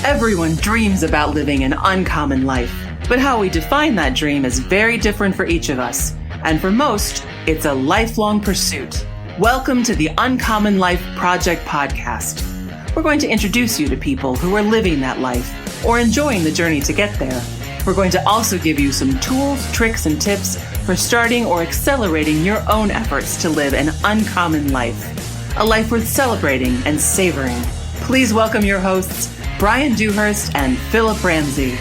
Everyone dreams about living an uncommon life, but how we define that dream is very different for each of us. And for most, it's a lifelong pursuit. Welcome to the Uncommon Life Project podcast. We're going to introduce you to people who are living that life or enjoying the journey to get there. We're going to also give you some tools, tricks, and tips for starting or accelerating your own efforts to live an uncommon life, a life worth celebrating and savoring. Please welcome your hosts, Brian Dewhurst and Philip Ramsey.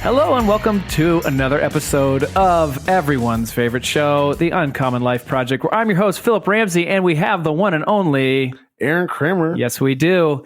Hello and welcome to another episode of everyone's favorite show, The Uncommon Life Project, where I'm your host, Philip Ramsey, and we have the one and only Aaron Kramer. Yes, we do.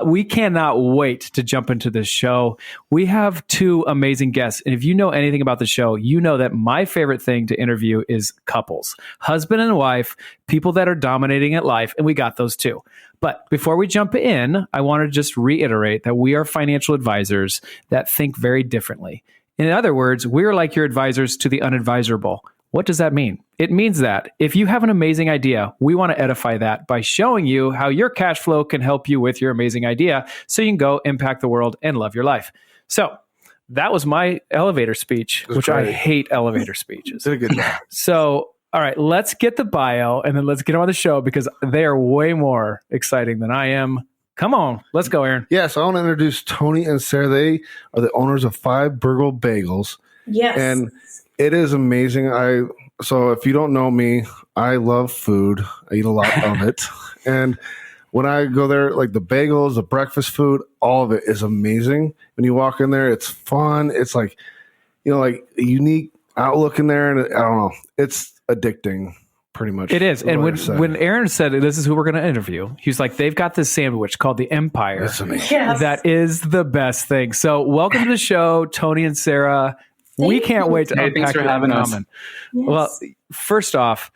We cannot wait to jump into this show. We have two amazing guests. And if you know anything about the show, you know that my favorite thing to interview is couples, husband and wife, people that are dominating at life. And we got those too. But before we jump in, I want to just reiterate that we are financial advisors that think very differently. In other words, we're like your advisors to the unadvisable. What does that mean? It means that if you have an amazing idea, we want to edify that by showing you how your cash flow can help you with your amazing idea so you can go impact the world and love your life. So that was my elevator speech, which great. I hate elevator speeches. Did a good job. So, all right, let's get the bio and then let's get on the show because they are way more exciting than I am. Come on, let's go, Aaron. Yeah, so I want to introduce Toney and Sarah. They are the owners of Borough Bagels. Yes. And it is amazing. So if you don't know me, I love food. I eat a lot of it. And when I go there, like the bagels, the breakfast food, all of it is amazing. When you walk in there, it's fun. It's like, like a unique outlook in there. And I don't know, it's addicting pretty much. It is. And when Aaron said, this is who we're going to interview, he was like, they've got this sandwich called the Empire. That's amazing. Yes. That is the best thing. So welcome to the show, Toney and Sarah. We can't wait to unpack thanks for having us. Yes. Well, first off,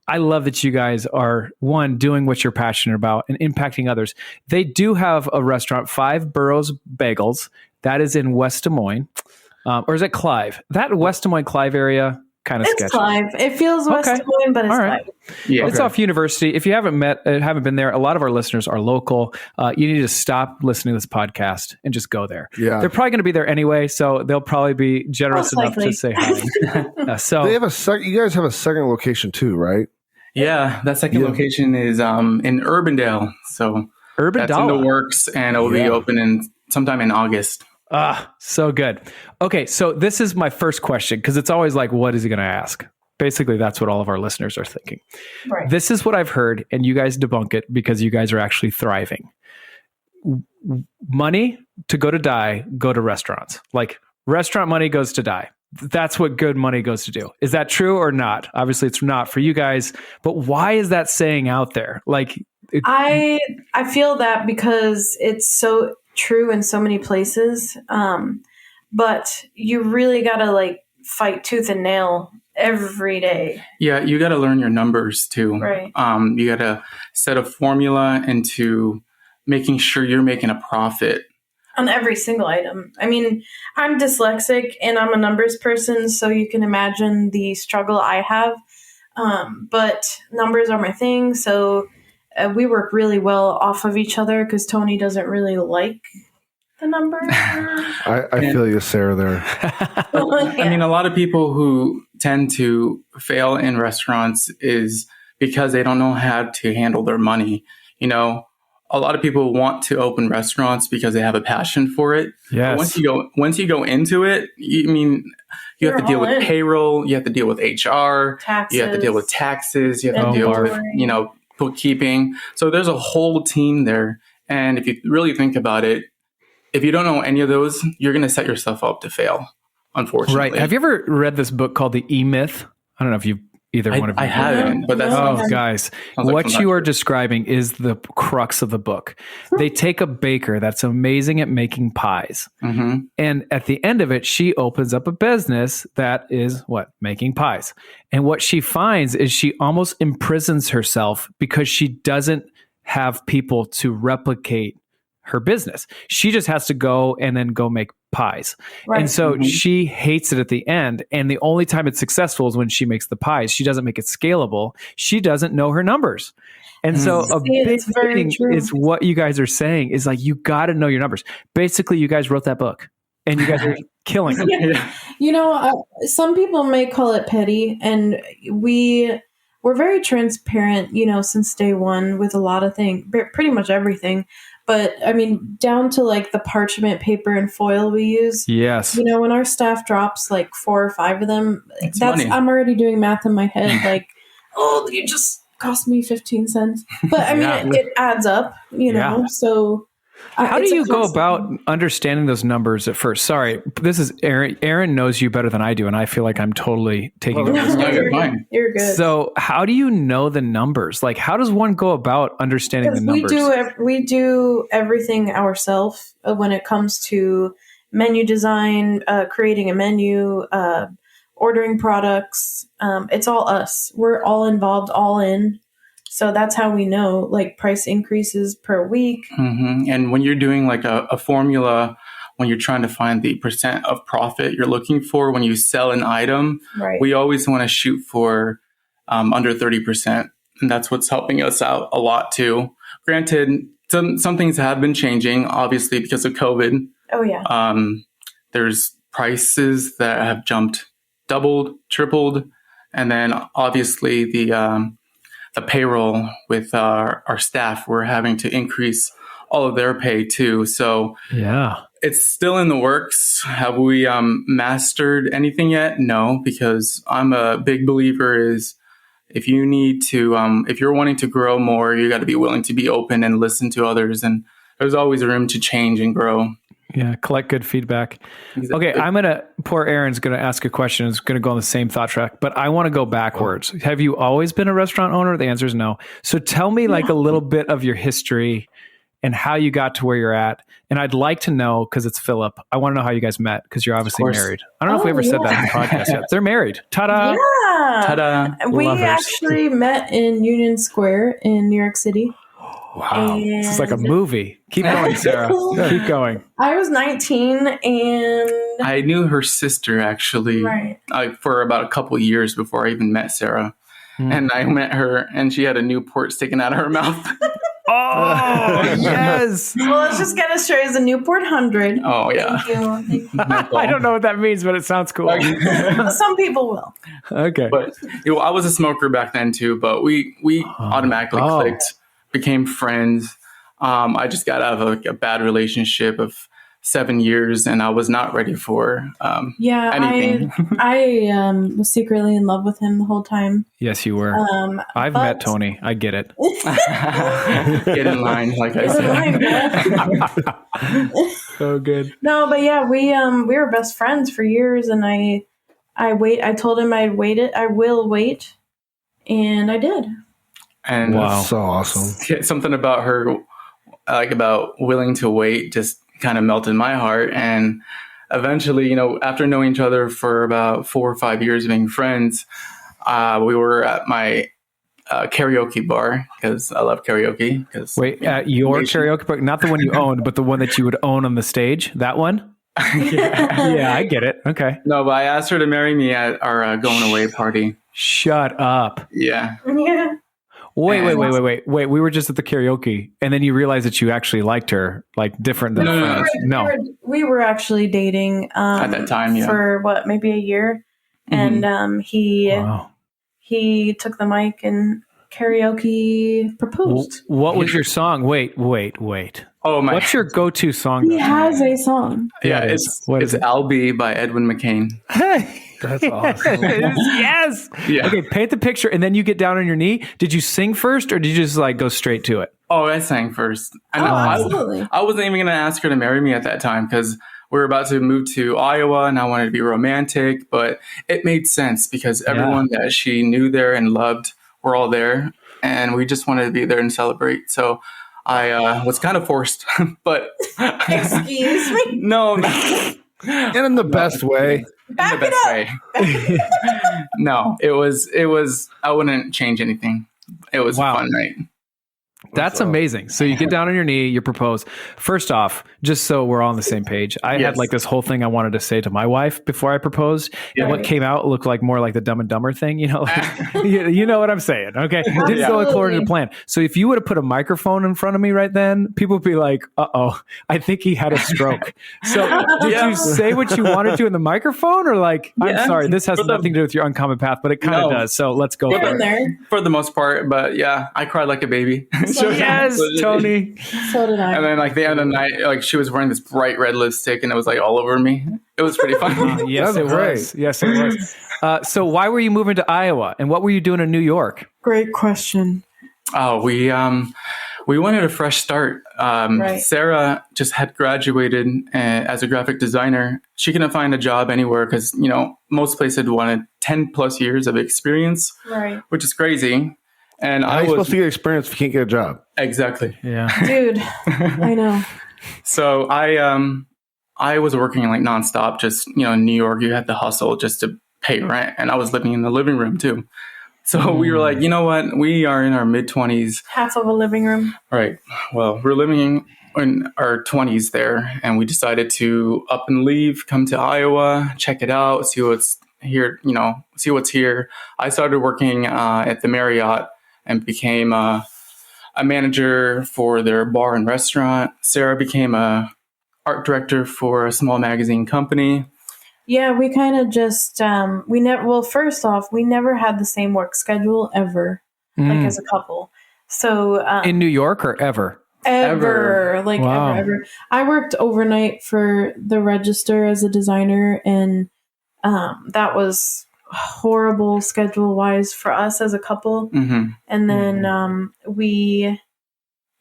I love that you guys are, one, doing what you're passionate about and impacting others. They do have a restaurant, 5 Boroughs Bagels. That is in West Des Moines. Or is it Clive? That West Des Moines, Clive area, kind of sketchy. It's Clive. It feels West Des Moines, but it's Clive. Yeah, it's off University. If you haven't been there, a lot of our listeners are local. You need to stop listening to this podcast and just go there. Yeah. They're probably going to be there anyway, so they'll probably be generous enough to say hi. So they have you guys have a second location too, right? Yeah, that second location is in Urbandale. So that's in the works, and it will be open sometime in August. So good. Okay, so this is my first question because it's always like, what is he going to ask? Basically, that's what all of our listeners are thinking. Right. This is what I've heard, and you guys debunk it because you guys are actually thriving. Money to go to die, go to restaurants. Like restaurant money goes to die. That's what good money goes to do. Is that true or not? Obviously, it's not for you guys, but why is that saying out there? Like, I feel that because it's so true in so many places, but you really gotta fight tooth and nail every day. Yeah, you got to learn your numbers too. Right. You got to set a formula into making sure you're making a profit on every single item. I mean, I'm dyslexic and I'm a numbers person, so you can imagine the struggle I have. But numbers are my thing, so we work really well off of each other because Toney doesn't really like the number. I feel you, Sarah, there. I mean, a lot of people who tend to fail in restaurants is because they don't know how to handle their money. A lot of people want to open restaurants because they have a passion for it. Yes. But once you go into it, you have to deal with payroll, you have to deal with HR, taxes, you have to deal with taxes, you have to deal with, bookkeeping. So there's a whole team there. And if you really think about it, if you don't know any of those, you're going to set yourself up to fail, unfortunately. Right. Have you ever read this book called The E-Myth? I don't know if you've either one of you. I haven't, but that's guys, what you are describing is the crux of the book. They take a baker that's amazing at making pies. Mm-hmm. And at the end of it, she opens up a business that is making pies. And what she finds is she almost imprisons herself because she doesn't have people to replicate her business. She just has to go make pies. Right. And so she hates it at the end. And the only time it's successful is when she makes the pies. She doesn't make it scalable. She doesn't know her numbers. And so a big it's very thing true. is what you guys are saying is like, you got to know your numbers. Basically, you guys wrote that book and you guys are killing it. Yeah. You know, some people may call it petty, and we're very transparent, you know, since day one with a lot of things, pretty much everything. But I mean, down to like the parchment paper and foil we use. Yes. You know, when our staff drops like 4 or 5 of them, It's money. I'm already doing math in my head. Like, oh, you just cost me 15 cents. But I mean, it adds up, you know. Yeah. So how it's do a you go constant about thing. understanding those numbers at first? Sorry, this is Aaron. Aaron knows you better than I do, and I feel like I'm totally taking over. No, you're fine. You're good. So how do you know the numbers? Like, how does one go about understanding the Because numbers? we do everything ourselves when it comes to menu design, creating a menu, ordering products. It's all us. We're all involved, all in. So that's how we know, like, price increases per week. And when you're doing like a formula, when you're trying to find the percent of profit you're looking for when you sell an item, Right. we always want to shoot for under 30%. And that's what's helping us out a lot too. Granted, some things have been changing, obviously, because of COVID. Oh, yeah. There's prices that have jumped, doubled, tripled. And then obviously the payroll with our staff, we're having to increase all of their pay too. So Yeah. it's still in the works. Have we mastered anything yet? No, because I'm a big believer is if you need to, if you're wanting to grow more, you got to be willing to be open and listen to others. And there's always room to change and grow. Yeah, collect good feedback. Exactly. Okay, poor Aaron's going to ask a question. It's going to go on the same thought track, but I want to go backwards. Have you always been a restaurant owner? The answer is no. So tell me like a little bit of your history and how you got to where you're at. And I'd like to know, because it's Philip, I want to know how you guys met, because you're obviously course. married. I don't know if we ever said that in the podcast yet. They're married. Ta-da! Yeah. Ta-da. We Lovers. actually met in Union Square in New York City. Wow. This is like a And- movie. Keep going, Sarah. Keep going. I was 19 and I knew her sister actually Right. for about a couple of years before I even met Sarah. And I met her and she had a Newport sticking out of her mouth. Oh, yes. well, let's just get it straight. It's a Newport 100. Oh, yeah. Thank you. I don't know what that means, but it sounds cool. Some people will. Okay. But I was a smoker back then too, but we automatically clicked, became friends. I just got out of a bad relationship of 7 years and I was not ready for Yeah, anything. I was secretly in love with him the whole time. Yes, you were. I've but- met Tony. I get it. Get in line, like I It's said. fine, bro. So good. No, but yeah, we were best friends for years, and I told him I will wait, and I did. And Wow. So awesome. something about her, like about willing to wait, just kind of melted my heart. And eventually, after knowing each other for about 4 or 5 years of being friends, we were at my karaoke bar because I love karaoke. Wait, at your karaoke bar, not the one you owned, but the one that you would own on the stage? That one? Yeah, I get it. Okay. No, but I asked her to marry me at our going away party. Shut up. Yeah. Yeah. Wait. We were just at the karaoke, and then you realized that you actually liked her, like different than No, friends. No. We were actually dating At that time, yeah. for maybe a year, and Wow. he took the mic and karaoke proposed. What was your song? Wait. Oh my. What's your go-to song? He has a song. Yeah, What is it's it? I'll Be by Edwin McCain. That's awesome. Yes. Yeah. Okay, paint the picture, and then you get down on your knee. Did you sing first, or did you just like go straight to it? Oh, I sang first. And Absolutely. I wasn't even going to ask her to marry me at that time because we were about to move to Iowa and I wanted to be romantic, but it made sense because everyone that she knew there and loved were all there and we just wanted to be there and celebrate. So I was kind of forced, but Excuse me. no, And in the best way. Back in the best way. No, it was, I wouldn't change anything. It was a Wow. fun night. That's amazing. So you get down on your knee, you propose. First off, just so we're all on the same page, I had like this whole thing I wanted to say to my wife before I proposed. And what came out looked like more like the Dumb and Dumber thing. You know, like, you know what I'm saying. Okay. It didn't go according to plan. So if you would have put a microphone in front of me right then, people would be like, uh-oh, I think he had a stroke. So did you say what you wanted to in the microphone, or like, I'm sorry, this has nothing to do with your uncommon path, but it kind of does. So let's go there. For the most part, but yeah, I cried like a baby. Yes, Tony. So did I. And then like the end of the night, like she was wearing this bright red lipstick and it was like all over me. It was pretty fun. Yes, it was. Yes, it was. So why were you moving to Iowa, and what were you doing in New York? Great question. Oh, we wanted a fresh start. Sarah just had graduated as a graphic designer. She couldn't find a job anywhere because, you know, most places wanted 10 plus years of experience, which is crazy. And I was supposed to get experience if you can't get a job. Exactly. Yeah. Dude, I know. So I was working like nonstop, just, you know, in New York, you had to hustle just to pay rent. And I was living in the living room too. So we were like, you know what? We are in our mid-20s. Half of a living room. Right. Well, we're living in our 20s there, and we decided to up and leave, come to Iowa, check it out, see what's here, you know, see what's here. I started working at the Marriott and became a manager for their bar and restaurant. Sarah became a art director for a small magazine company. Yeah, we kind of just, first off, we never had the same work schedule ever, like as a couple. So, in New York or ever? Ever. Like ever. I worked overnight for the Register as a designer, and that was horrible schedule wise for us as a couple. And then we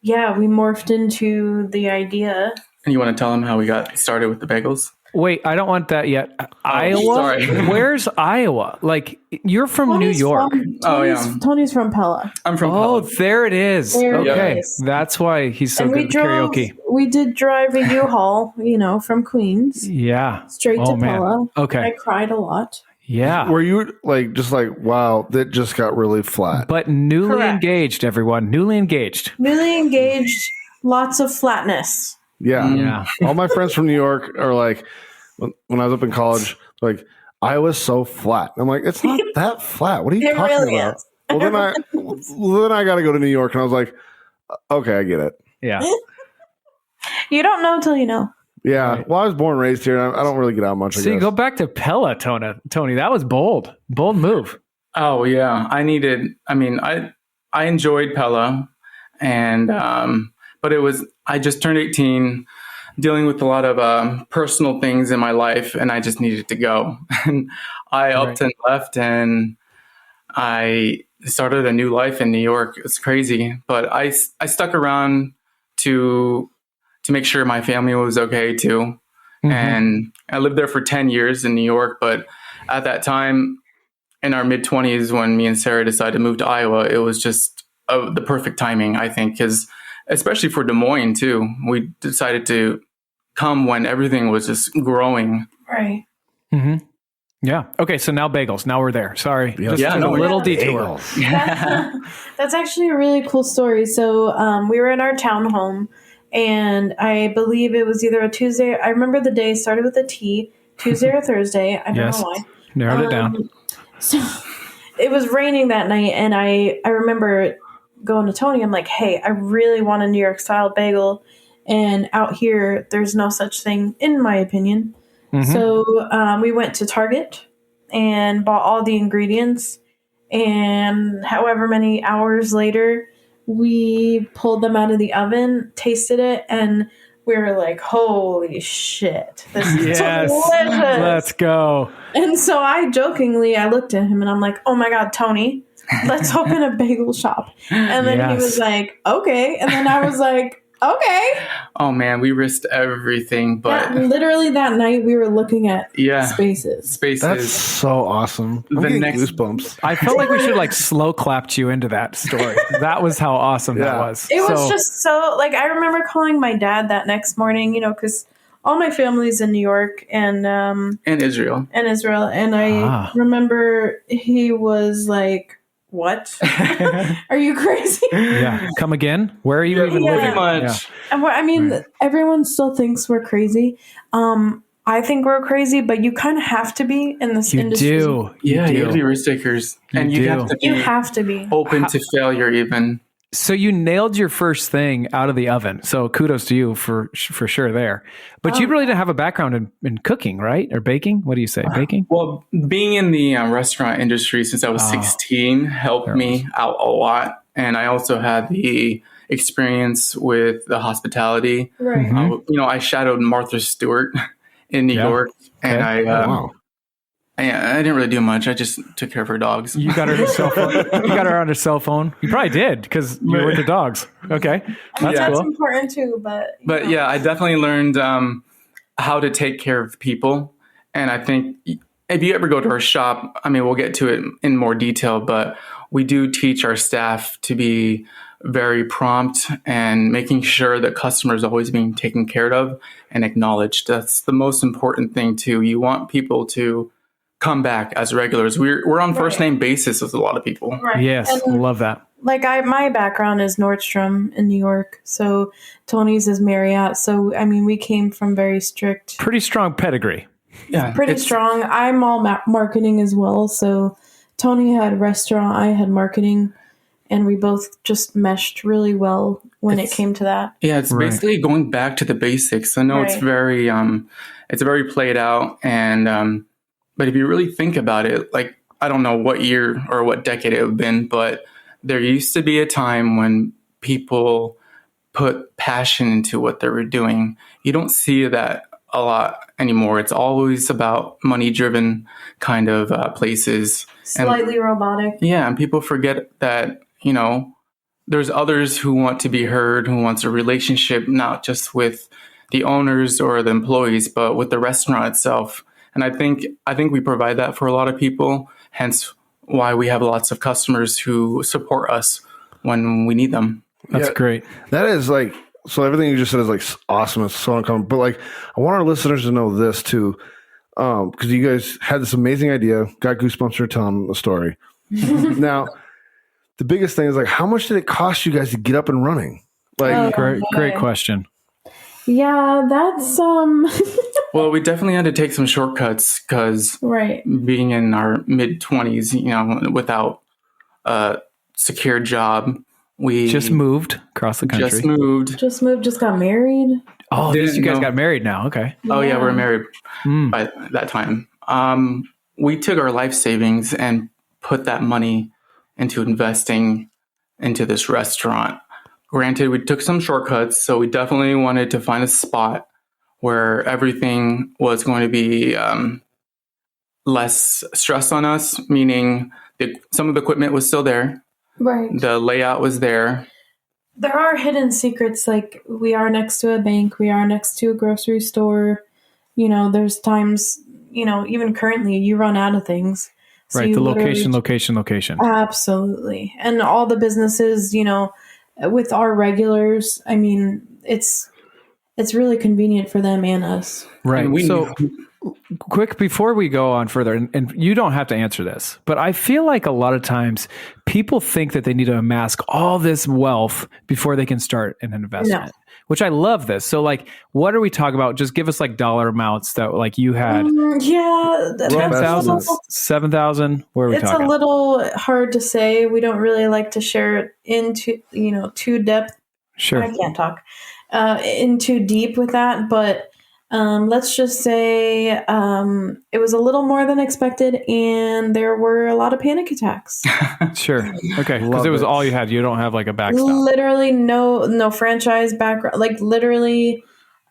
morphed into the idea. And you want to tell them how we got started with the bagels? Wait, I don't want that yet. Iowa? Sorry. Where's Iowa? Like, you're from New York. Tony's from Pella. I'm from Pella. Oh, there it is. Okay. That's why he's so good at karaoke. We did drive a U-Haul, you know, from Queens. Yeah. Straight to Pella. Okay. I cried a lot. Yeah. Were you like, just like, wow, that just got really flat? But newly engaged, everyone. Newly engaged. Newly engaged, lots of flatness. Yeah. All my friends from New York are like, when I was up in college, like, Iowa's so flat. I'm like, it's not that flat. What are you talking about? Is. Well, then I got to go to New York, and I was like, okay, I get it. Yeah. You don't know until you know. Yeah. Right. Well, I was born and raised here. I don't really get out much. So you go back to Pella, Tony. That was bold move. Oh yeah. I enjoyed Pella, and but I just turned 18, dealing with a lot of personal things in my life, and I just needed to go. And I upped and left, and I started a new life in New York. It's crazy, but I stuck around to make sure my family was okay too. And I lived there for 10 years in New York, but at that time, in our mid-20s, when me and Sarah decided to move to Iowa, it was just the perfect timing, I think, because especially for Des Moines too, we decided to come when everything was just growing. Right. Yeah. Okay. So now bagels. Now we're there. Sorry. Just a little detour. That's actually a really cool story. So we were in our townhome, and I believe it was either a Tuesday. I remember the day started with a T, Tuesday or Thursday. I don't know why. Narrowed it down. So it was raining that night, and I remember going to Tony. I'm like, hey, I really want a New York style bagel. And out here, there's no such thing, in my opinion. So we went to Target and bought all the ingredients. And however many hours later, we pulled them out of the oven, tasted it, and we were like, holy shit, this is delicious. Let's go. And so I looked at him and I'm like, oh my God, Tony, let's open a bagel shop. And then he was like, okay. And then I was like, okay. Oh man, we risked everything, but literally that night we were looking at spaces. That's so awesome. I'm getting goosebumps. I felt like we should like slow clapped you into that story. That was how awesome that was. It was just so like, I remember calling my dad that next morning, you know, because all my family's in New York and Israel. And I remember he was like, what? Are you crazy? Yeah. Come again? Where are you even Yeah. living? Pretty much. And I mean, everyone still thinks we're crazy. I think we're crazy, but you kind of have to be in this You industry. do. You have to be risk takers. And you have to be You have to be. open to failure even. So you nailed your first thing out of the oven. So kudos to you for sure there. But you really didn't have a background in cooking, right? Or baking? What do you say? Baking? Well, being in the restaurant industry since I was 16 helped me out a lot. And I also had the experience with the hospitality. Right. I shadowed Martha Stewart in New York. And I didn't really do much. I just took care of her dogs. You got her on her cell phone. You got her on her cell phone. You probably did because you were with the dogs. Okay, That's cool. important too. But yeah, I definitely learned how to take care of people. And I think if you ever go to our shop, I mean, we'll get to it in more detail, but we do teach our staff to be very prompt and making sure that customers are always being taken care of and acknowledged. That's the most important thing too. You want people to come back as regulars. We're on first name basis with a lot of people. Right. Yes, And love that. like my background is Nordstrom in New York, so Tony's is Marriott. So I mean, we came from very strict, Pretty strong pedigree. Yeah, pretty strong. I'm all marketing as well. So Tony had restaurant, I had marketing, and we both just meshed really well when it came to that. Yeah, it's basically going back to the basics. I know it's very played out, and but if you really think about it, like I don't know what year or what decade it would have been, but there used to be a time when people put passion into what they were doing. You don't see that a lot anymore. It's always about money-driven kind of places. Slightly robotic. Yeah, and people forget that, there's others who want to be heard, who wants a relationship, not just with the owners or the employees, but with the restaurant itself. And I think we provide that for a lot of people, hence why we have lots of customers who support us when we need them. That's great. That is like, so everything you just said is like awesome. It's so uncommon. But like, I want our listeners to know this too, because you guys had this amazing idea, got goosebumps for telling the story. Now, the biggest thing is like, how much did it cost you guys to get up and running? Like, Great question. Yeah, that's Well, we definitely had to take some shortcuts because being in our mid-20s, without a secure job, we just moved across the country. Just got married. Oh, you guys got married now. Okay. Oh, yeah, we're married by that time. We took our life savings and put that money into investing into this restaurant. Granted, we took some shortcuts, so we definitely wanted to find a spot where everything was going to be less stress on us, meaning some of the equipment was still there. Right. The layout was there. There are hidden secrets, like we are next to a bank, we are next to a grocery store. There's times, even currently you run out of things. So right. The location. Absolutely. And all the businesses, with our regulars, I mean, it's really convenient for them and us. Right. So quick, before we go on further, and you don't have to answer this, but I feel like a lot of times people think that they need to amass all this wealth before they can start an investment, which I love this. So like, what are we talking about? Just give us like dollar amounts that like you had. 10,000, 7,000. Where are we talking? It's a little hard to say. We don't really like to share it into, too depth. Sure. I can't talk in too deep with that, but let's just say it was a little more than expected, and there were a lot of panic attacks. Sure. Okay. Because it was all you had. You don't have like a backstop. Literally no franchise background. Like literally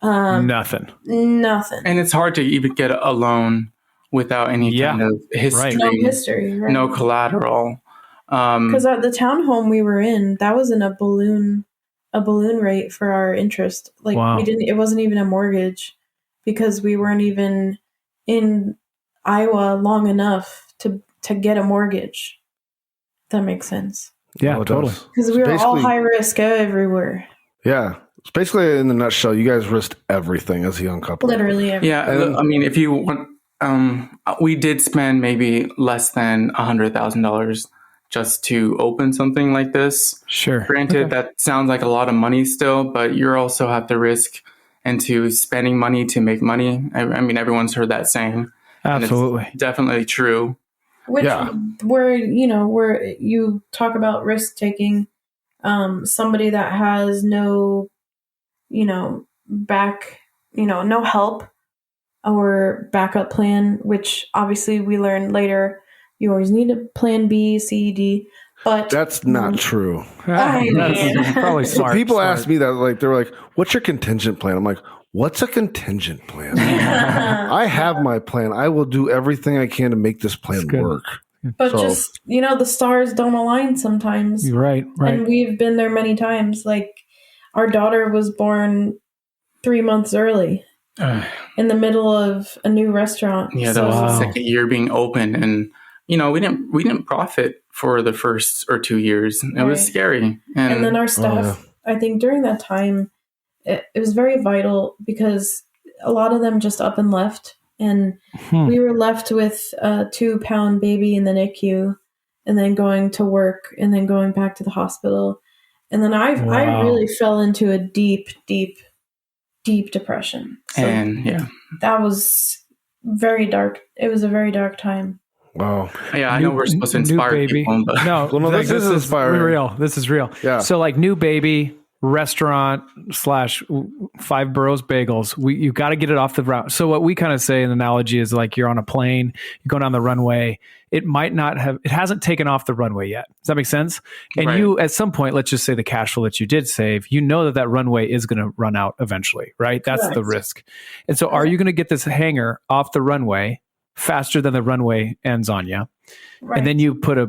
nothing. And it's hard to even get a loan without any kind of history. No history. Right. No collateral. Because the townhome we were in, that was in a balloon rate for our interest. Like it wasn't even a mortgage because we weren't even in Iowa long enough to get a mortgage. If that makes sense. Yeah, totally. Because we were all high risk everywhere. Yeah. It's basically, in the nutshell, you guys risked everything as a young couple. Literally everything. Yeah. I mean, if you want, we did spend maybe less than $100,000 just to open something like this. Sure. Granted, that sounds like a lot of money still, but you also have to risk into spending money to make money. I mean, everyone's heard that saying. Absolutely. And it's definitely true. Which where you talk about risk taking, somebody that has no, no help or backup plan, which obviously we learned later, you always need a plan B, C, D. But that's not true. That's probably smart. So people smart. ask me that, like, they're like, "What's your contingent plan?" I'm like, "What's a contingent plan?" I have my plan. I will do everything I can to make this plan work. But just, the stars don't align sometimes. Right. And we've been there many times. Like, our daughter was born 3 months early in the middle of a new restaurant. Yeah, that was the second year being open. And, we didn't profit for the first or 2 years. It was scary. And then our staff, I think during that time, it was very vital because a lot of them just up and left. And we were left with a 2-pound baby in the NICU and then going to work and then going back to the hospital. And then I really fell into a deep, deep, deep depression. So that was very dark. It was a very dark time. Wow. Yeah, I know we're supposed to inspire people. But No, this is inspiring. Real. This is real. Yeah. So like new baby, restaurant / Five Boroughs Bagels, you got to get it off the ground. So what we kind of say, an analogy is like you're on a plane, you're going down the runway. It hasn't taken off the runway yet. Does that make sense? And you, at some point, let's just say the cash flow that you did save, that runway is going to run out eventually, right? That's the risk. And so are you going to get this hanger off the runway faster than the runway ends on you? Right. And then you put a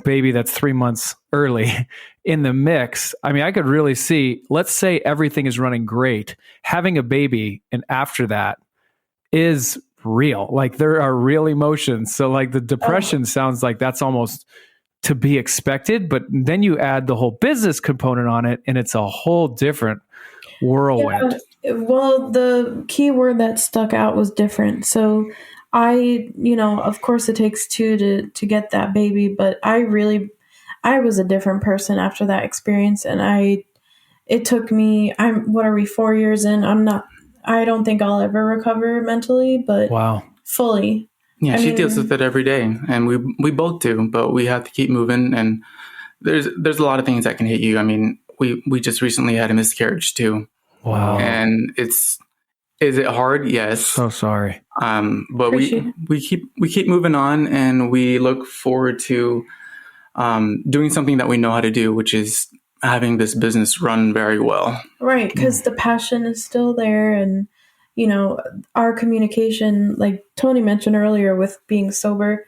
baby that's 3 months early in the mix. I mean, I could really see, let's say everything is running great, having a baby, and after that is real. Like there are real emotions. So like the depression sounds like that's almost to be expected, but then you add the whole business component on it and it's a whole different whirlwind. Yeah, well, the key word that stuck out was different. So of course it takes two to get that baby, but I was a different person after that experience. And it took me, what are we, 4 years in? I don't think I'll ever recover mentally, but fully. Yeah, she deals with it every day, and we both do, but we have to keep moving. And there's a lot of things that can hit you. I mean, we just recently had a miscarriage too. Wow. And is it hard? Yes. So sorry. But we keep moving on, and we look forward to doing something that we know how to do, which is having this business run very well. Right, because the passion is still there, and our communication, like Tony mentioned earlier, with being sober,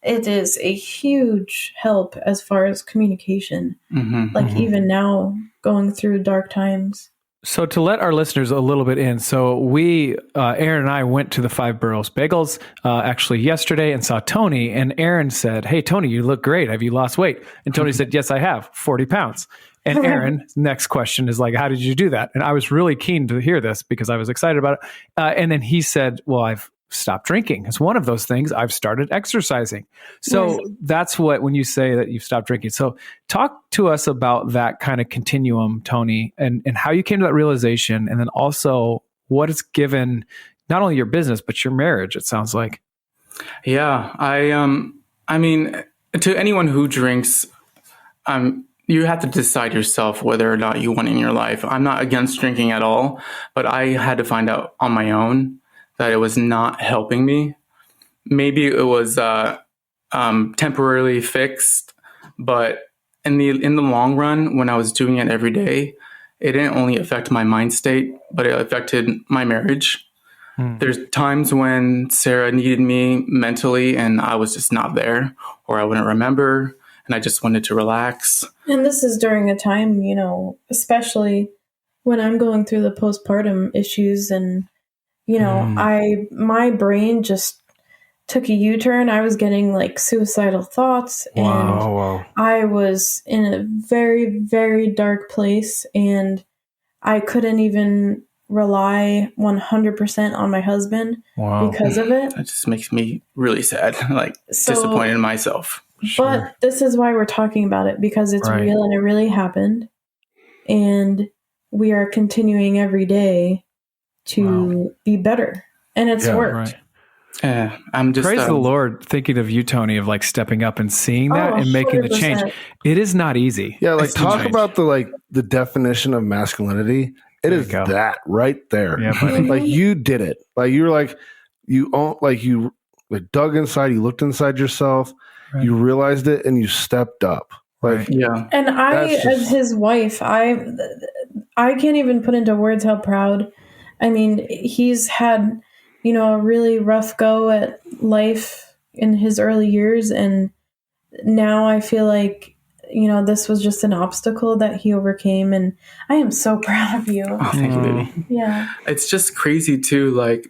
it is a huge help as far as communication. Even now, going through dark times. So to let our listeners a little bit in, so we, Aaron and I went to the Five Boroughs Bagels actually yesterday and saw Tony, and Aaron said, "Hey, Tony, you look great. Have you lost weight?" And Tony said, "Yes, I have, 40 pounds. And Aaron's next question is like, "How did you do that?" And I was really keen to hear this because I was excited about it. And then he said, "Well, I've stopped drinking. It's one of those things. I've started exercising." So that's when you say that you've stopped drinking. So talk to us about that kind of continuum, Tony, and how you came to that realization. And then also what it's given, not only your business, but your marriage, it sounds like. Yeah. I mean, to anyone who drinks, you have to decide yourself whether or not you want it in your life. I'm not against drinking at all, but I had to find out on my own that it was not helping me. Maybe it was temporarily fixed, but in the long run, when I was doing it every day, it didn't only affect my mind state, but it affected my marriage. There's times when Sarah needed me mentally and I was just not there, or I wouldn't remember, and I just wanted to relax. And this is during a time, especially when I'm going through the postpartum issues, and my brain just took a U-turn. I was getting like suicidal thoughts, and I was in a very, very dark place, and I couldn't even rely 100% on my husband because of it. That just makes me really sad, disappointed in myself. But this is why we're talking about it, because it's real and it really happened. And we are continuing every day to be better. And it's worked. Right. Yeah, I'm just praise the Lord. Thinking of you, Toney, of like stepping up and seeing that and making the change. It is not easy. Yeah, like talk about the definition of masculinity. It is that right there. Yeah, buddy. Like you did it. Like you were like you dug inside. You looked inside yourself. Right. You realized it, and you stepped up. Like And I, as his wife, I can't even put into words how proud. I mean, he's had, a really rough go at life in his early years. And now I feel like, this was just an obstacle that he overcame. And I am so proud of you. Oh, thank you, baby. Yeah. It's just crazy too. Like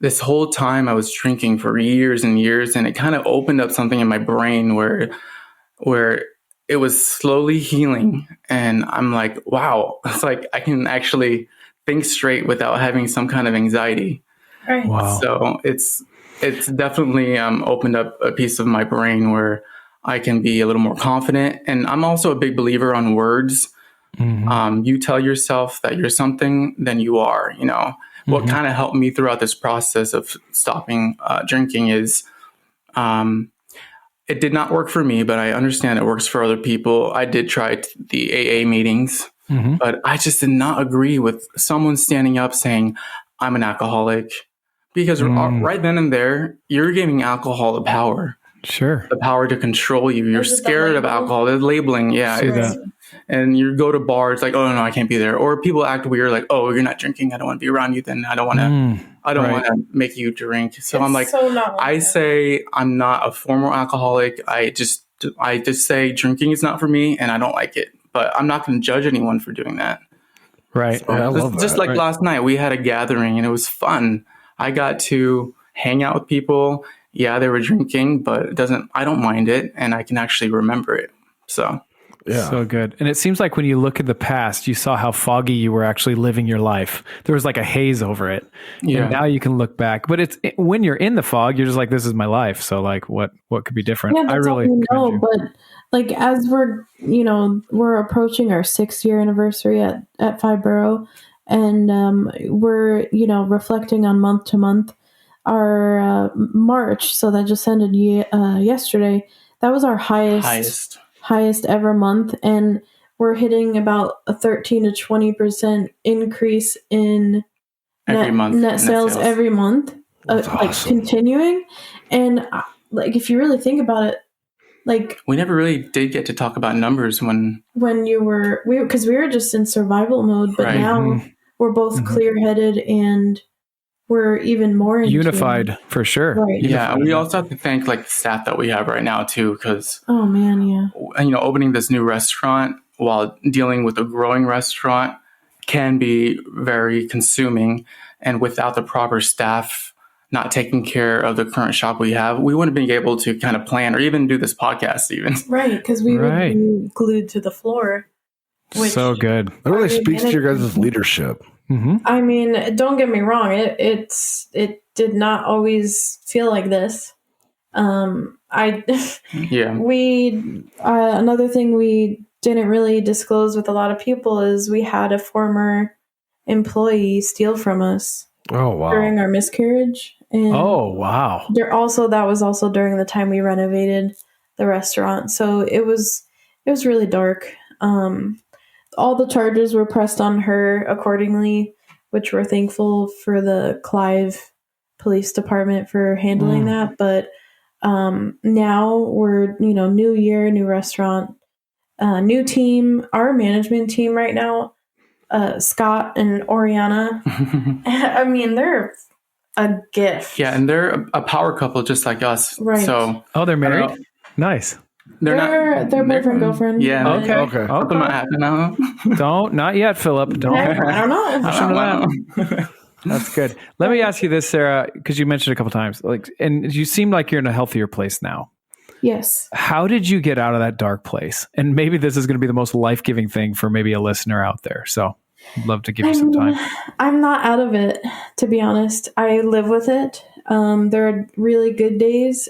this whole time I was drinking for years and years, and it kind of opened up something in my brain where it was slowly healing. And I'm like, wow, it's like I can actually think straight without having some kind of anxiety. Right. Wow. So it's definitely opened up a piece of my brain where I can be a little more confident. And I'm also a big believer on words. Mm-hmm. You tell yourself that you're something, then you are. What kind of helped me throughout this process of stopping drinking is it did not work for me, but I understand it works for other people. I did try the AA meetings. Mm-hmm. But I just did not agree with someone standing up saying, I'm an alcoholic. Because right then and there, you're giving alcohol the power. Sure. The power to control you. You're scared of alcohol. The labeling. Yeah. And you go to bars like, oh, no, I can't be there. Or people act weird like, oh, you're not drinking. I don't want to be around you. Then I don't want to make you drink. So I'm like, I say I'm not a former alcoholic. I just say drinking is not for me and I don't like it. But I'm not going to judge anyone for doing that. Right. So I love just like last night, we had a gathering and it was fun. I got to hang out with people. Yeah, they were drinking, but I don't mind it. And I can actually remember it. So. Yeah. So good. And it seems like when you look at the past, you saw how foggy you were actually living your life. There was like a haze over it. Yeah. And now you can look back. But when you're in the fog, you're just like, this is my life. So like what could be different? Yeah, that's all we know. But like as we're approaching our 6-year anniversary at Five Borough, and we're reflecting on month to month. Our March, so that just ended yesterday. That was our highest ever month, and we're hitting about a 13 to 20% increase in net sales every month, awesome. Like continuing. And like if you really think about it, like we never really did get to talk about numbers when we were just in survival mode, but now we're both clear-headed and we're even more unified for sure. Right. Yeah. And we also have to thank like the staff that we have right now too, because opening this new restaurant while dealing with a growing restaurant can be very consuming. And without the proper staff not taking care of the current shop we have, we wouldn't be able to kind of plan or even do this podcast even. Right. Because we would be glued to the floor. So good. That really speaks to your guys' leadership. Mm-hmm. I mean, don't get me wrong. It did not always feel like this. Another thing we didn't really disclose with a lot of people is we had a former employee steal from us. Oh, wow. During our miscarriage. And that was also during the time we renovated the restaurant. So it was really dark. All the charges were pressed on her accordingly, which we're thankful for the Clive Police Department for handling that. But now we're, new year, new restaurant, new team. Our management team right now, Scott and Oriana, I mean, they're a gift. Yeah, and they're a power couple just like us. Right. So, they're married? Nice. They're boyfriend girlfriend. Yeah. Okay. Something might happen now. Not yet, Philip. Don't. I don't know. That's good. Let me ask you this, Sarah, because you mentioned it a couple times, and you seem like you're in a healthier place now. Yes. How did you get out of that dark place? And maybe this is going to be the most life-giving thing for maybe a listener out there. So I'd love to give you some time. I'm not out of it, to be honest. I live with it. There are really good days.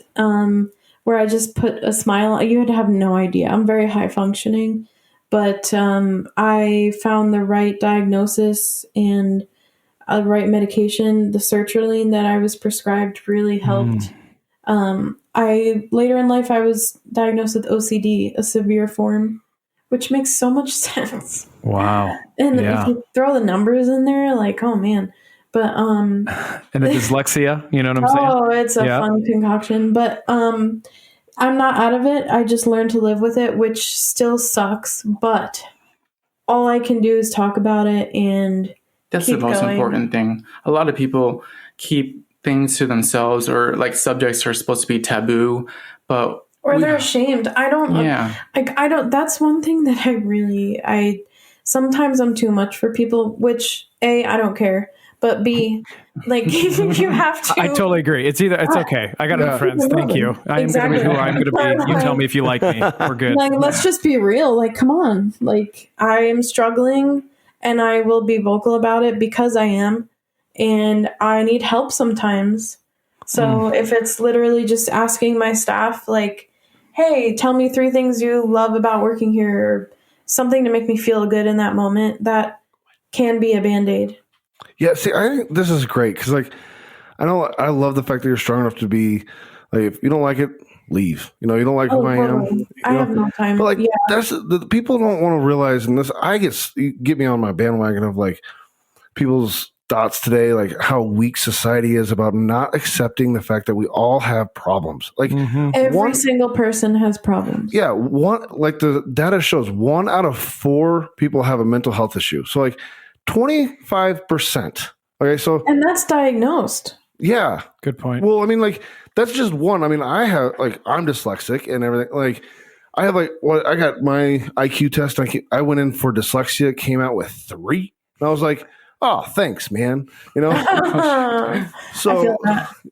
where I just put a smile. You had to have no idea. I'm very high functioning, but I found the right diagnosis and a right medication. The sertraline that I was prescribed really helped. I later in life I was diagnosed with OCD, a severe form, which makes so much sense. Wow. And if you throw the numbers in there, like, oh man. But and the dyslexia, you know what I'm saying? Oh, it's a fun concoction. But I'm not out of it. I just learned to live with it, which still sucks. But all I can do is talk about it and that's the most important thing. A lot of people keep things to themselves, or like subjects are supposed to be taboo, but they're ashamed. I don't. That's one thing that I sometimes I'm too much for people, which A, I don't care, but B, like you have to. I totally agree. It's okay. I got enough friends. Thank you. I am going to be who I'm going to be. You tell me if you like me. We're good. Like, let's just be real. Like, come on. Like, I am struggling and I will be vocal about it because I am. And I need help sometimes. So if it's literally just asking my staff, like, hey, tell me 3 things you love about working here, or something to make me feel good in that moment, that can be a Band-Aid. Yeah, see, I think this is great because, like, I love the fact that you're strong enough to be, like, if you don't like it, leave. You know, you don't like who I am. I have no time. But, like, that's the people don't want to realize, and this, you get me on my bandwagon of, like, people's thoughts today, like how weak society is about not accepting the fact that we all have problems. Like every single person has problems. Yeah, like the data shows 1 out of 4 people have a mental health issue. So like 25%. Okay, so and that's diagnosed. Yeah, good point. Well, I mean, like that's just one. I mean, I'm dyslexic and everything. Like I have I got my IQ test. I went in for dyslexia, came out with 3, and I was like, oh, thanks, man. You know? So,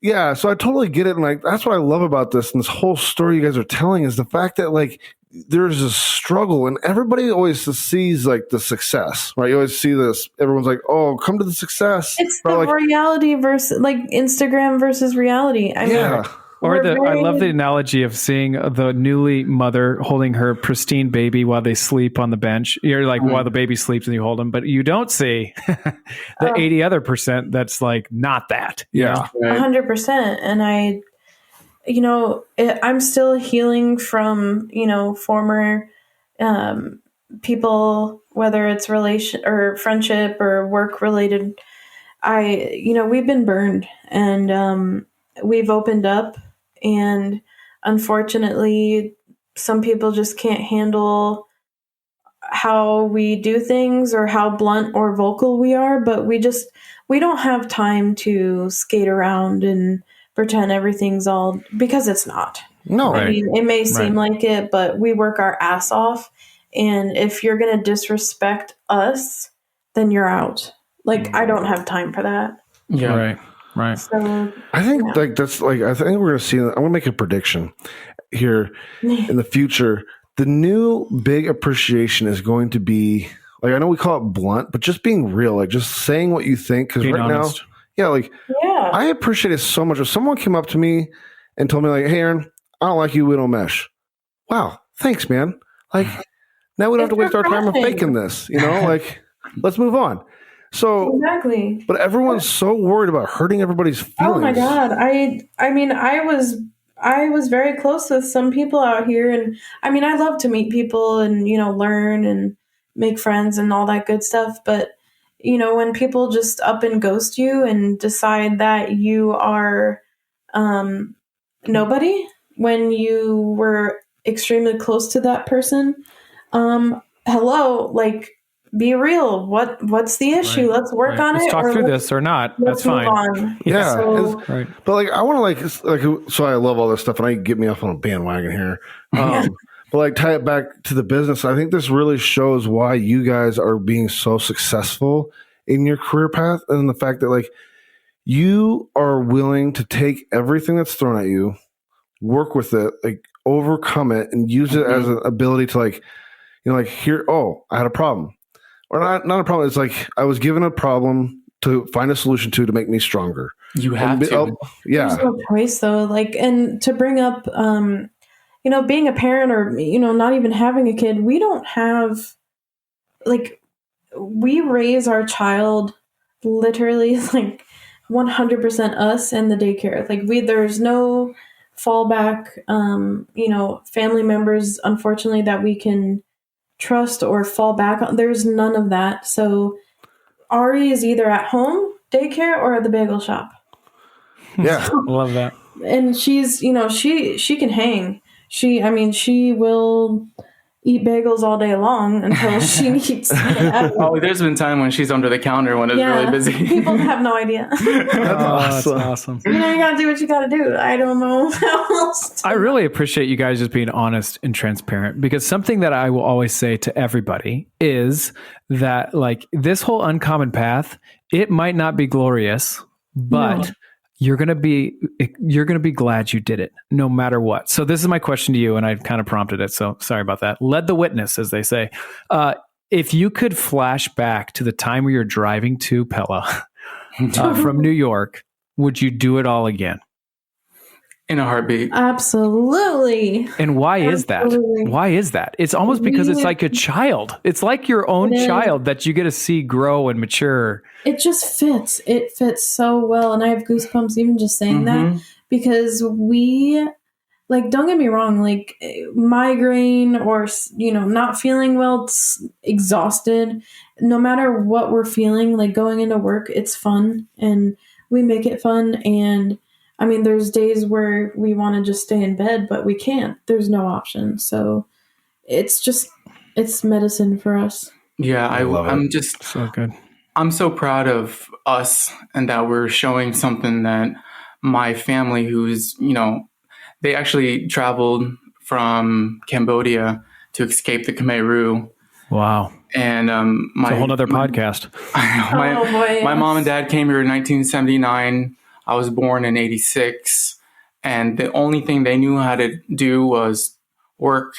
yeah, so I totally get it. And like, that's what I love about this. And this whole story you guys are telling is the fact that like, there's a struggle and everybody always sees like the success, right? You always see this. Everyone's like, oh, come to the success. It's the reality versus like Instagram versus reality. I mean, I love the analogy of seeing the newly mother holding her pristine baby while they sleep on the bench. You're like, while the baby sleeps and you hold them, but you don't see the 80 other % that's like not that. Yeah. 100%. And I'm still healing from, former people, whether it's relation or friendship or work related. We've been burned and we've opened up. And unfortunately, some people just can't handle how we do things or how blunt or vocal we are. But we don't have time to skate around and pretend everything's all, because it's not. No, I mean, it may seem like it, but we work our ass off. And if you're going to disrespect us, then you're out. Like, I don't have time for that. Yeah. Right. So, I think I think we're going to see, I'm going to make a prediction here in the future. The new big appreciation is going to be, like, I know we call it blunt, but just being real, like just saying what you think. Because right honest. Now, I appreciate it so much. If someone came up to me and told me like, hey, Aaron, I don't like you, we don't mesh. Wow. Thanks, man. Like, now we don't have to waste our time on faking this, like, let's move on. So exactly, but everyone's so worried about hurting everybody's feelings. Oh my God. I mean, I was very close with some people out here, and I mean, I love to meet people and, learn and make friends and all that good stuff. But, when people just up and ghost you and decide that you are, nobody when you were extremely close to that person, hello, like, be real. What's the issue? Let's work on let's it. Talk through this or not. That's fine. Yeah. So, but like, I want to so I love all this stuff and I get me off on a bandwagon here. But like tie it back to the business. I think this really shows why you guys are being so successful in your career path. And the fact that like you are willing to take everything that's thrown at you, work with it, like overcome it and use it as an ability to like, here, I had a problem. Or not a problem. It's like I was given a problem to find a solution to make me stronger. You have to. There's no choice though. Like, and to bring up, being a parent or, not even having a kid, we don't have, like, we raise our child literally like 100% us and the daycare. Like, there's no fallback, family members, unfortunately, that we can trust or fall back on. There's none of that. So Ari is either at home, daycare, or at the bagel shop. Yeah. Love that. And she's, she can hang. She will eat bagels all day long until she needs to get out of it. Oh, there's been time when she's under the counter when it's really busy. People have no idea. That's awesome. You gotta do what you gotta do. I don't know how else. I really appreciate you guys just being honest and transparent, because something that I will always say to everybody is that, like, this whole uncommon path, it might not be glorious, but you're going to be glad you did it no matter what. So this is my question to you, and I kind of prompted it, so sorry about that. Led the witness, as they say. If you could flash back to the time where you're driving to Pella from New York, would you do it all again? In a heartbeat. Absolutely. And why is that? Why is that? It's almost because it's like a child. It's like your own child that you get to see grow and mature. It just fits. It fits so well. And I have goosebumps even just saying that, because we, like, don't get me wrong, like, migraine or, not feeling well, exhausted, no matter what we're feeling, like, going into work, it's fun and we make it fun. And there's days where we want to just stay in bed, but we can't. There's no option. So it's medicine for us. Yeah, I'm just so good. I'm so proud of us, and that we're showing something that my family, who's, they actually traveled from Cambodia to escape the Khmer Rouge. Wow. And it's a whole other podcast. My mom and dad came here in 1979. I was born in 86, and the only thing they knew how to do was work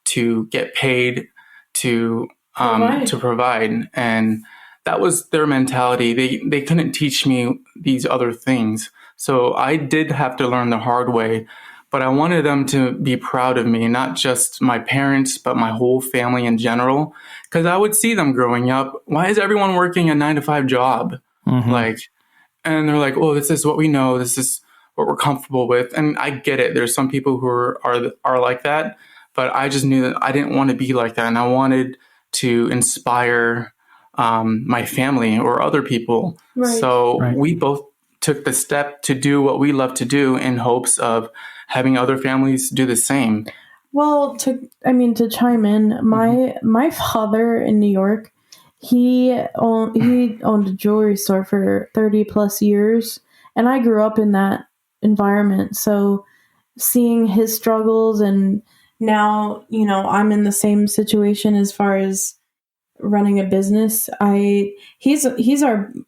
to get paid to provide. And that was their mentality. They couldn't teach me these other things. So I did have to learn the hard way, but I wanted them to be proud of me, not just my parents, but my whole family in general. Because I would see them growing up. Why is everyone working a 9-to-5 job? And they're like, oh, this is what we know. This is what we're comfortable with. And I get it. There's some people who are like that. But I just knew that I didn't want to be like that. And I wanted to inspire my family or other people. Right. So we both took the step to do what we love to do in hopes of having other families do the same. Well, to chime in, my father in New York, he owned a jewelry store for 30 plus years, and I grew up in that environment. So seeing his struggles, and now, I'm in the same situation as far as running a business. He's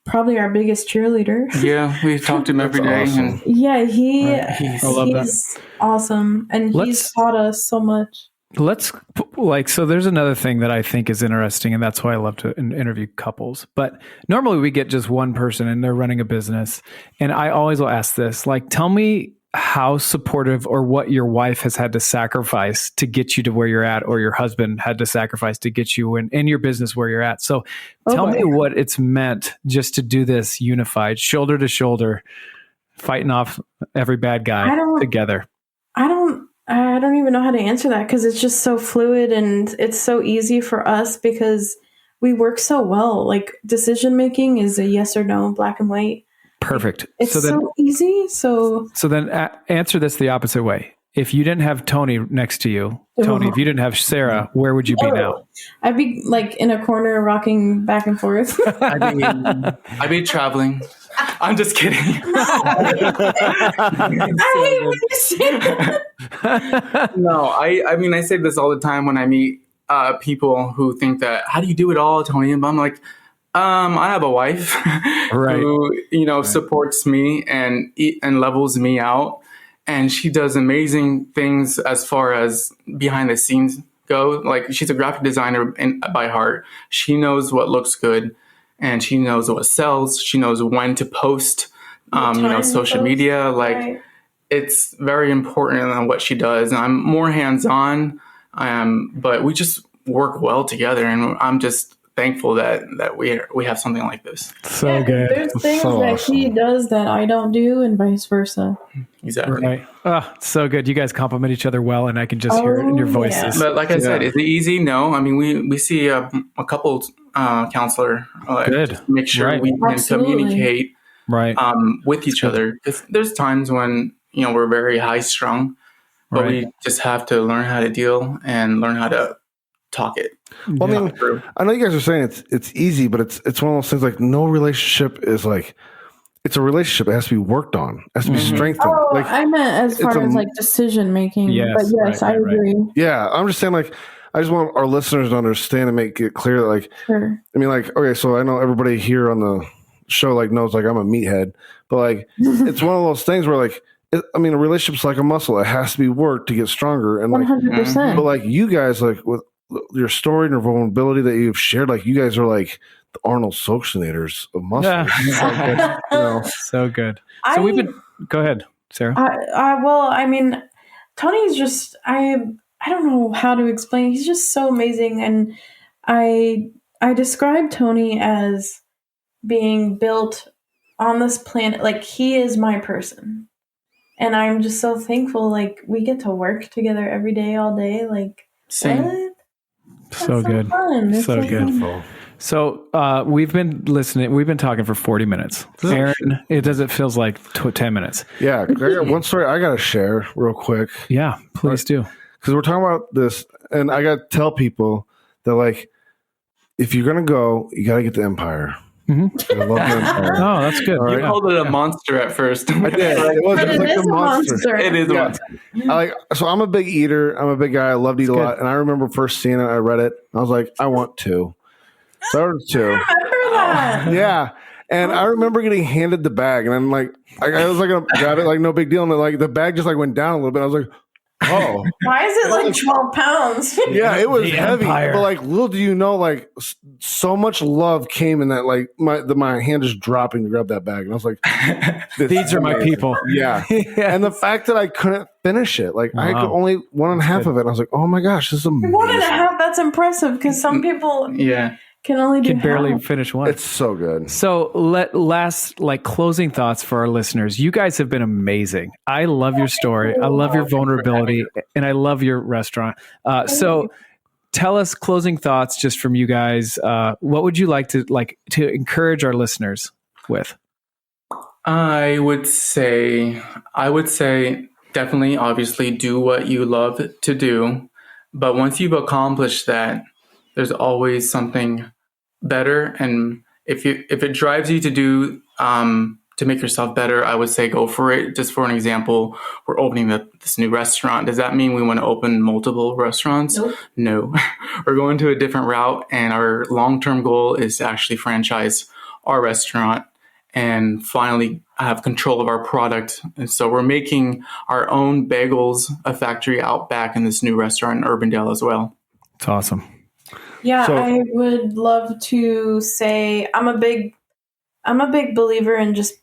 probably our biggest cheerleader. Yeah, we talk to him every day. Awesome. And he's awesome, and he's taught us so much. So there's another thing that I think is interesting, and that's why I love to interview couples. But normally we get just one person and they're running a business. And I always will ask this, like, tell me how supportive or what your wife has had to sacrifice to get you to where you're at, or your husband had to sacrifice to get you in your business where you're at. So tell me what it's meant just to do this unified, shoulder to shoulder, fighting off every bad guy together. I don't even know how to answer that, because it's just so fluid and it's so easy for us because we work so well. Like, decision making is a yes or no, black and white. Perfect. It's so easy. So then answer this the opposite way. If you didn't have Toney next to you, Toney, if you didn't have Sarah, where would you be now? I'd be like in a corner rocking back and forth. I'd be traveling. I'm just kidding. I hate when you say that. No, I say this all the time when I meet people who think that, how do you do it all, Toney? And I'm like, I have a wife who, supports me and levels me out. And she does amazing things as far as behind the scenes go. Like, she's a graphic designer by heart. She knows what looks good, and she knows what sells. She knows when to post social media. Like, Right. it's very important on what she does. And I'm more hands-on, but we just work well together. And I'm just thankful that we have something like this. So good. There's things So that awesome. he does that I don't do, and vice versa. Exactly. Right. Oh, so good. You guys compliment each other well, and I can just hear it in your Oh, voices. But like I said, is it easy? No. I mean, we see a couple counselor Good. just to make sure Right. we can Absolutely. communicate Right. with each other. Because there's times when we're very high strung, but Right. we just have to learn how to deal and learn how to talk it. Well, I mean, through. I know you guys are saying it's easy, but it's one of those things like no relationship is like it's a relationship. It has to be worked on. It has to be strengthened. Oh, Like I meant as far as like decision making. Yes, but yes, right, I right. agree. yeah, I'm just saying like I just want our listeners to understand and make it clear that like Sure. I mean like okay, so I know everybody here on the show like knows like I'm a meathead, but like it's one of those things where like a relationship's like a muscle. It has to be worked to get stronger. And like 100%. but like you guys like with your story and your vulnerability that you've shared, like you guys are like the Arnold Schwarzeneggers of muscle. Yeah. So good. So we've been. Go ahead, Sarah. Well, I mean, Tony's just I don't know how to explain. He's just so amazing, and I describe Tony as being built on this planet. Like he is my person, and I'm just so thankful. Like we get to work together every day, all day. Like Same. what? So That's good. fun. It's So good. fun. So we've been listening. We've been talking for 40 minutes. Aaron, it feels like 10 minutes. Yeah, I got one story I got to share real quick Yeah, please do. because we're talking about this, and I got to tell people that like if you're gonna go, you got to get the Empire. Mhm. I love the Empire. Oh, that's good. All You right. called it a monster at first. I did. It was, But it was it like is the a monster. monster. It is a Yeah. monster. So I'm a big eater. I'm a big guy. I love to eat a good. lot. And I remember first seeing it. I read it. I was like, I want two. So I ordered two. Remember that? Yeah. And I remember getting handed the bag, and I'm like, I was like gonna grab it, like no big deal. And then, like the bag just like went down a little bit. I was like, oh, Why is it like 12 pounds? yeah, it was The heavy. Empire. But like, little do you know, like so much love came in that. Like my hand just dropping to grab that bag, and I was like, this These is are my amazing. people. Yeah. And the fact that I couldn't finish it, like I could Wow. only one and a half of it. And I was like, oh my gosh, this is amazing. 1.5, that's impressive because some people Yeah. can only do Can barely half. finish one. It's so good. So last closing thoughts for our listeners. You guys have been amazing. I love your story. I love your vulnerability, and I love your restaurant. So tell us closing thoughts just from you guys. What would you like to encourage our listeners with? I would say definitely, obviously, do what you love to do. But once you've accomplished that, there's always something better. And if it drives you to do to make yourself better, I would say go for it. Just for an example, we're opening this new restaurant. Does that mean we want to open multiple restaurants? Nope. No. We're going to a different route, and our long-term goal is to actually franchise our restaurant and finally have control of our product. And so we're making our own bagels, a factory out back in this new restaurant in Urbandale as well. It's awesome. Yeah, So- I would love to say I'm a big believer in just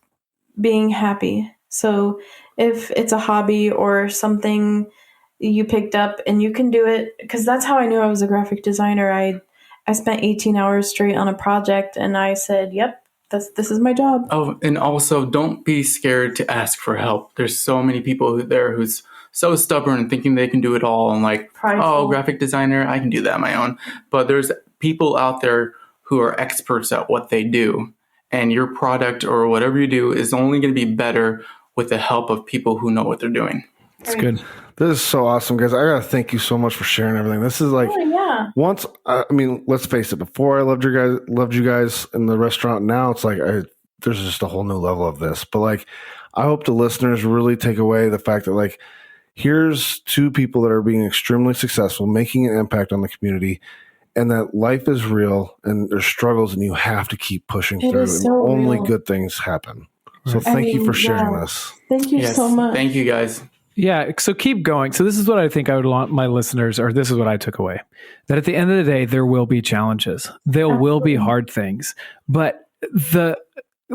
being happy. So if it's a hobby or something you picked up and you can do it, because that's how I knew I was a graphic designer. I spent 18 hours straight on a project and I said, yep, this is my job. Oh, and also don't be scared to ask for help. There's so many people there who's so stubborn and thinking they can do it all and like, Prideful. oh, graphic designer, I can do that on my own. But there's people out there who are experts at what they do. And your product or whatever you do is only going to be better with the help of people who know what they're doing. It's good. This is so awesome, guys. I gotta thank you so much for sharing everything. This is like Oh, yeah. once. I mean, let's face it. Before I loved you guys in the restaurant. Now it's like there's just a whole new level of this. But like, I hope the listeners really take away the fact that like, here's two people that are being extremely successful, making an impact on the community, and that life is real and there's struggles, and you have to keep pushing It through. is And so only real. good things happen. So Right. thank you for sharing yeah. this. Thank you Yes. so much. Thank you guys. Yeah, so keep going. So this is what I think I would want my listeners, or this is what I took away, that at the end of the day, there will be challenges. There will be hard things, but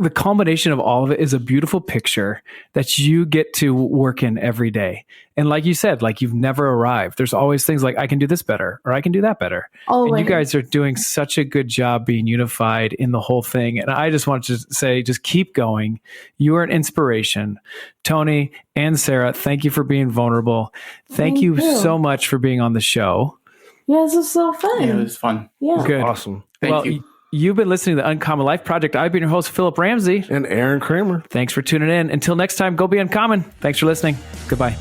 the combination of all of it is a beautiful picture that you get to work in every day. And like you said, like you've never arrived. There's always things like I can do this better or I can do that better. Always. And you guys are doing such a good job being unified in the whole thing. And I just want to say, just keep going. You are an inspiration. Toney and Sarah, thank you for being vulnerable. Thank you so much for being on the show. Yeah, this was so fun. Yeah, it was fun. Yeah. Good. Awesome. Thank you. You've been listening to the Uncommon Life Project. I've been your host, Philip Ramsey. And Aaron Kramer. Thanks for tuning in. Until next time, go be uncommon. Thanks for listening. Goodbye.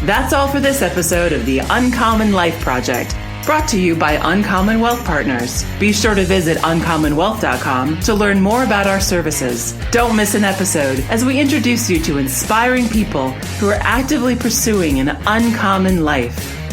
That's all for this episode of the Uncommon Life Project, brought to you by Uncommon Wealth Partners. Be sure to visit uncommonwealth.com to learn more about our services. Don't miss an episode as we introduce you to inspiring people who are actively pursuing an uncommon life.